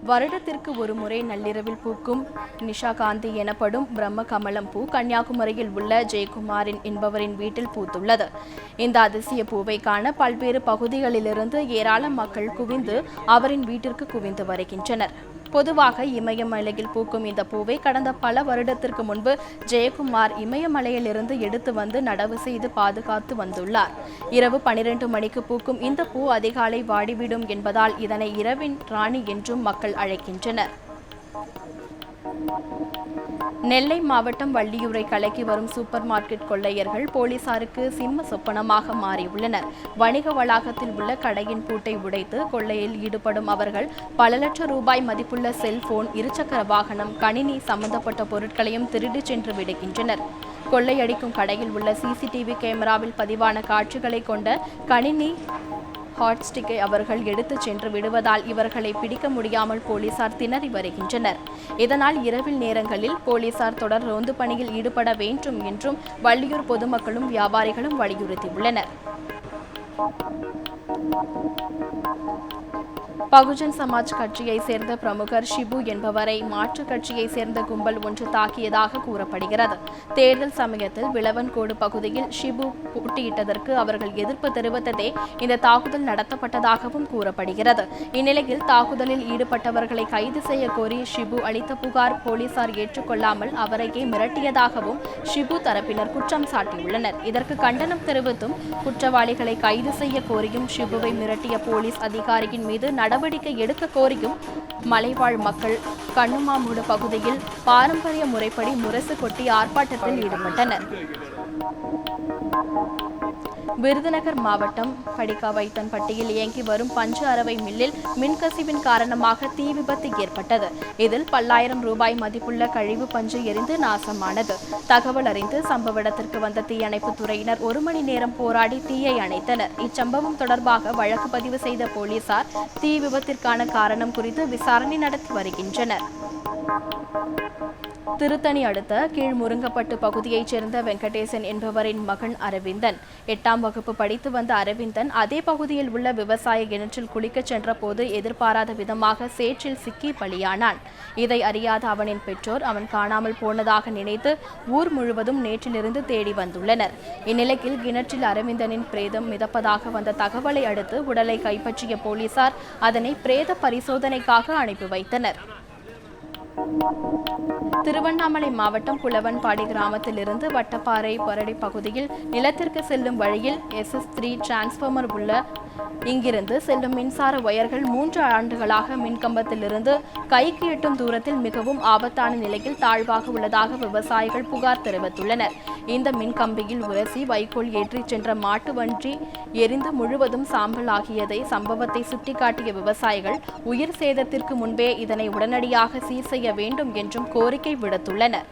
வருடத்திற்கு ஒரு முறை நள்ளிரவில் பூக்கும் நிஷாகாந்தி எனப்படும் பிரம்ம கமலம் பூ கன்னியாகுமரியில் உள்ள ஜெயக்குமாரின் என்பவரின் வீட்டில் பூத்துள்ளது. இந்த அதிசய பூவை காண பல்வேறு பகுதிகளிலிருந்து ஏராள மக்கள் குவிந்து அவரின் வீட்டிற்கு குவிந்து வருகின்றனர். பொதுவாக இமயமலையில் பூக்கும் இந்த பூவை கடந்த பல வருடத்திற்கு முன்பு ஜெயக்குமார் இமயமலையிலிருந்து எடுத்து வந்து நடவு செய்து பாதுகாத்து வந்துள்ளார். இரவு 12 மணிக்கு பூக்கும் இந்த பூ அதிகாலை வாடிவிடும் என்பதால் இதனை இரவின் ராணி என்றும் மக்கள் அழைக்கின்றனர். நெல்லை மாவட்டம் வள்ளியூரை கலக்கி வரும் சூப்பர் மார்க்கெட் கொள்ளையர்கள் போலீசாருக்கு சிம்ம சொப்பனமாக மாறியுள்ளனர். வணிக வளாகத்தில் உள்ள கடையின் பூட்டை உடைத்து கொள்ளையில் ஈடுபடும் அவர்கள் பல லட்சம் ரூபாய் மதிப்புள்ள செல்போன், இருசக்கர வாகனம், கணினி சம்பந்தப்பட்ட பொருட்களையும் திருடி சென்று விடுகின்றனர். கொள்ளையடிக்கும் கடையில் உள்ள சிசிடிவி கேமராவில் பதிவான காட்சிகளை கொண்ட கணினி ஹாட்ஸ்டிக்கை அவர்கள் எடுத்துச் சென்று விடுவதால் இவர்களை பிடிக்க முடியாமல் போலீசார் திணறி வருகின்றனர். இதனால் இரவில் நேரங்களில் போலீசார் தொடர் ரோந்து பணியில் ஈடுபட வேண்டும் என்றும் வள்ளியூர் பொதுமக்களும் வியாபாரிகளும் வலியுறுத்தியுள்ளனர். பகுஜன் சமாஜ் கட்சியை சேர்ந்த பிரமுகர் ஷிபு என்பவரை மாற்றுக் கட்சியை சேர்ந்த கும்பல் ஒன்று தாக்கியதாக கூறப்படுகிறது. தேர்தல் சமயத்தில் விளவன்கோடு பகுதியில் ஷிபு போட்டியிட்டதற்கு அவர்கள் எதிர்ப்பு தெரிவித்ததே இந்த தாக்குதல் நடத்தப்பட்டதாகவும் கூறப்படுகிறது. இந்நிலையில் தாக்குதலில் ஈடுபட்டவர்களை கைது செய்ய கோரி ஷிபு அளித்த புகார் போலீசார் ஏற்றுக்கொள்ளாமல் அவரையே மிரட்டியதாகவும் ஷிபு தரப்பினர் குற்றம் சாட்டியுள்ளனர். இதற்கு கண்டனம் தெரிவித்தும் குற்றவாளிகளை கைது செய்ய கோரியும் ஷிபுவை மிரட்டிய போலீஸ் அதிகாரியின் மீது நடவடிக்கை எடுக்க கோரியும் மலைவாழ் மக்கள் கண்ணுமாமூடு பகுதியில் பாரம்பரிய முறைப்படி முரசு கொட்டி ஆர்ப்பாட்டத்தில் ஈடுபட்டனர். விருதுநகர் மாவட்டம் படிக்காவைத்தன்பட்டியில் இயங்கி வரும் பஞ்சு அரவை மில்லில் மின்கசிவின் காரணமாக தீ விபத்து ஏற்பட்டது. இதில் பல்லாயிரம் ரூபாய் மதிப்புள்ள கழிவு பஞ்சு எரிந்து நாசமானது. தகவல் அறிந்து சம்பவ இடத்திற்கு வந்த தீயணைப்புத் துறையினர் 1 மணி நேரம் போராடி தீயை அணைத்தனர். இச்சம்பவம் தொடர்பாக வழக்கு பதிவு செய்த போலீசார் தீ விபத்திற்கான காரணம் குறித்து விசாரணை நடத்தி வருகின்றனர். திருத்தணி அடுத்த கீழ்முருங்கப்பட்டு பகுதியைச் சேர்ந்த வெங்கடேசன் என்பவரின் மகன் அரவிந்தன் 8ஆம் வகுப்பு படித்து வந்த அரவிந்தன் அதே பகுதியில் உள்ள விவசாய கிணற்றில் குளிக்கச் சென்ற போது எதிர்பாராத விதமாக சேற்றில் சிக்கி பலியானான். இதை அறியாத அவனின் பெற்றோர் அவன் காணாமல் போனதாக நினைத்து ஊர் முழுவதும் நேற்றிலிருந்து தேடி வந்துள்ளனர். இந்நிலையில் கிணற்றில் அரவிந்தனின் பிரேதம் மிதப்பதாக வந்த தகவலை அடுத்து உடலை கைப்பற்றிய போலீசார் அதனை பிரேத பரிசோதனைக்காக அனுப்பி வைத்தனர். திருவண்ணாமலை மாவட்டம் புலவன்பாடி கிராமத்திலிருந்து வட்டப்பாறை பரடி பகுதியில் நிலத்திற்கு செல்லும் வழியில் SS3 டிரான்ஸ்பார்மர் உள்ள இங்கிருந்து செல்லும் மின்சார ஒயர்கள் 3 ஆண்டுகளாக மின்கம்பத்திலிருந்து கைக்கு எட்டும் தூரத்தில் மிகவும் ஆபத்தான நிலையில் தாழ்வாக உள்ளதாக விவசாயிகள் புகார் தெரிவித்துள்ளனர். இந்த மின்கம்பியில் உரசி வைக்கோல் ஏற்றிச் சென்ற மாட்டு வண்டி எரிந்து முழுவதும் சாம்பல் ஆகியதை சம்பவத்தை சுட்டிக்காட்டிய விவசாயிகள் உயிர் சேதத்திற்கு முன்பே இதனை உடனடியாக சீர் செய்ய வேண்டும் என்றும் கோரிக்கை விடுத்துள்ளனர்.